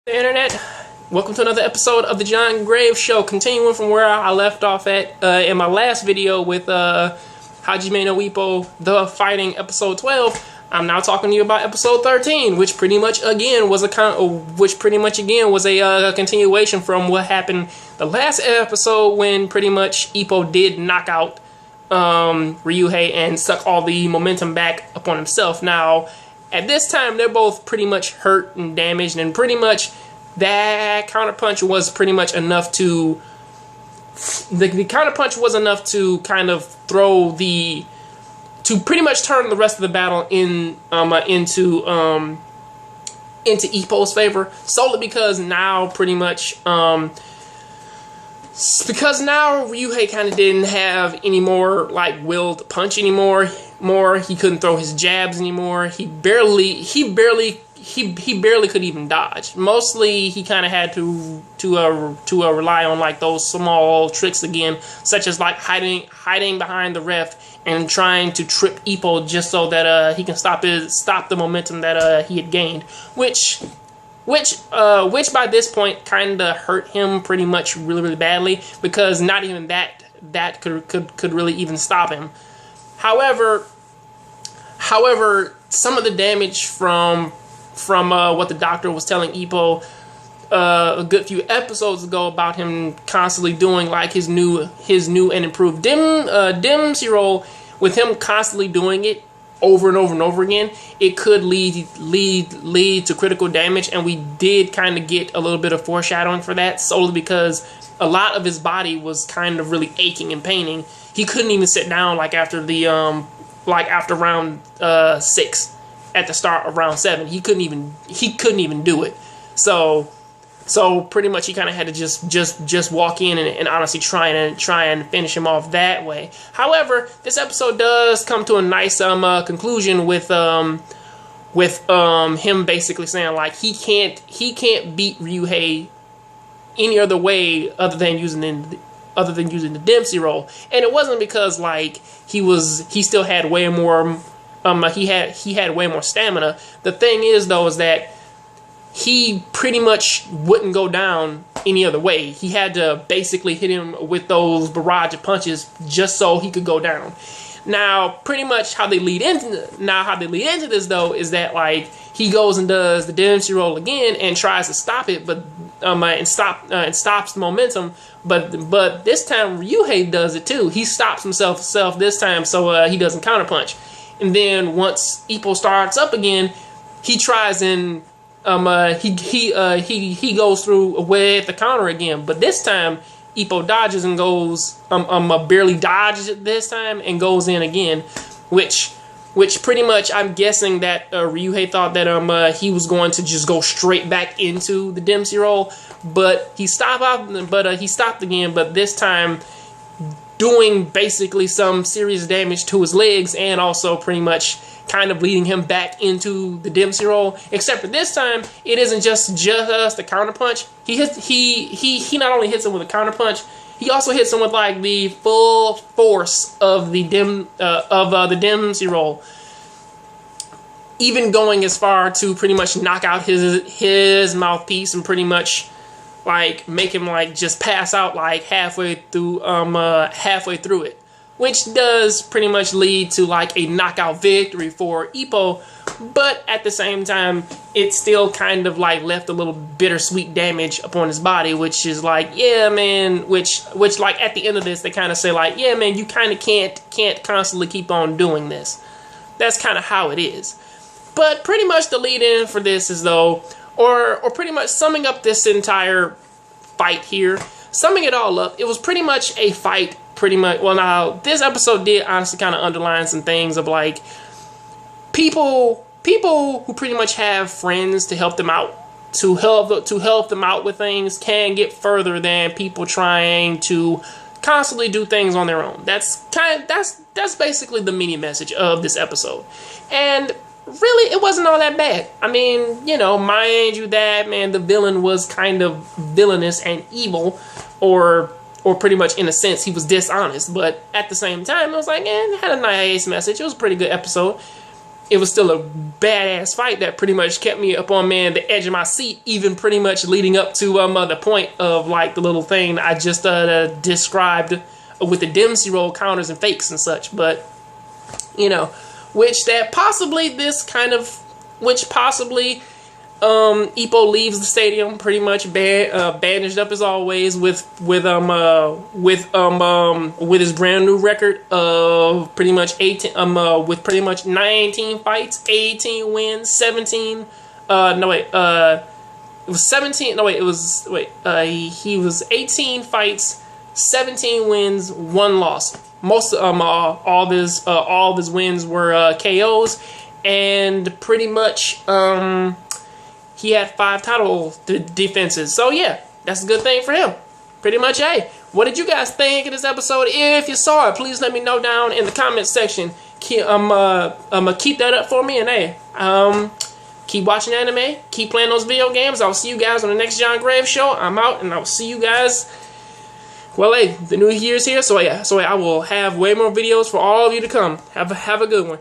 Internet, welcome to another episode of the John Graves Show, continuing from where I left off at in my last video with Hajime no Ippo, the fighting episode 12. I'm now talking to you about episode 13, which pretty much again was a continuation from what happened the last episode, when pretty much Ippo did knock out Ryuhei and suck all the momentum back upon himself. Now, at this time, they're both pretty much hurt and damaged, and pretty much that counterpunch was pretty much enough to... The counterpunch was enough to kind of throw the... to pretty much turn the rest of the battle into Ippo's favor, solely because now pretty much... because now Ryuhei kind of didn't have any more like will to punch anymore. He couldn't throw his jabs anymore. He barely could even dodge. Mostly he kind of had to rely on like those small tricks again, such as like hiding behind the ref and trying to trip Ippo just so that he can stop the momentum that he had gained, which by this point kind of hurt him pretty much really badly, because not even that could really even stop him. However, some of the damage from what the doctor was telling Ippo a good few episodes ago about him constantly doing like his new and improved Dempsey roll, with him constantly doing it over and over and over again, it could lead to critical damage, and we did kind of get a little bit of foreshadowing for that, solely because a lot of his body was kind of really aching and paining. He couldn't even sit down like after the after round 6, at the start of round 7. He couldn't even do it. So pretty much he kind of had to just walk in and honestly try and finish him off that way. However, this episode does come to a nice conclusion with him basically saying like he can't beat Ryuhei any other way other than using the Dempsey roll. And it wasn't because like he still had way more he had way more stamina. The thing is though is that he pretty much wouldn't go down any other way. He had to basically hit him with those barrage of punches just so he could go down. Now, pretty much how they lead into this though is that like he goes and does the Dempsey roll again and tries to stop it, but stops the momentum. But this time Ryuhei does it too. He stops himself this time, so he doesn't counterpunch. And then once Ippo starts up again, he tries and he goes through with the counter again, but this time Ippo dodges and goes barely dodges it this time and goes in again, which pretty much I'm guessing that Ryuhei thought that he was going to just go straight back into the Dempsey roll, but he stopped again, but this time doing basically some serious damage to his legs and also pretty much kind of leading him back into the Dempsey roll. Except for this time, it isn't just a counterpunch. He not only hits him with a counterpunch, he also hits him with like the full force of the Dempsey roll, even going as far to pretty much knock out his mouthpiece and pretty much like make him like just pass out like halfway through it, which does pretty much lead to like a knockout victory for Ippo. But at the same time, it still kind of like left a little bittersweet damage upon his body, which is like, yeah, man, which like at the end of this, they kind of say like, yeah, man, you kind of can't constantly keep on doing this. That's kind of how it is. But pretty much the lead in for this is though, or pretty much summing up this entire fight here, summing it all up, it was pretty much a fight. Pretty much, well, now this episode did honestly kind of underline some things of like people who pretty much have friends to help them out, to help them out with things, can get further than people trying to constantly do things on their own. That's basically the mini message of this episode. And really, it wasn't all that bad. I mean, you know, mind you that, man, the villain was kind of villainous and evil, or pretty much in a sense he was dishonest, but at the same time it was like, it had a nice message. It was a pretty good episode. it was still a badass fight that pretty much kept me up on, man, the edge of my seat, even pretty much leading up to the point of like the little thing I just described with the Dempsey roll counters and fakes and such. But you know, which possibly Ippo leaves the stadium pretty much bandaged up as always with his brand new record of pretty much 18 with pretty much 19 fights, 18 wins, 17 it was 17 he was 18 fights, 17 wins, 1 loss. Most of all of his wins were KOs, and pretty much he had 5 title defenses. So yeah, that's a good thing for him. Pretty much, hey, what did you guys think of this episode? If you saw it, please let me know down in the comment section. Keep that up for me, and hey, keep watching anime, keep playing those video games. I'll see you guys on the next John Graves show. I'm out, and I'll see you guys. Well, hey, the new year's here, so yeah, I will have way more videos for all of you to come. Have a good one.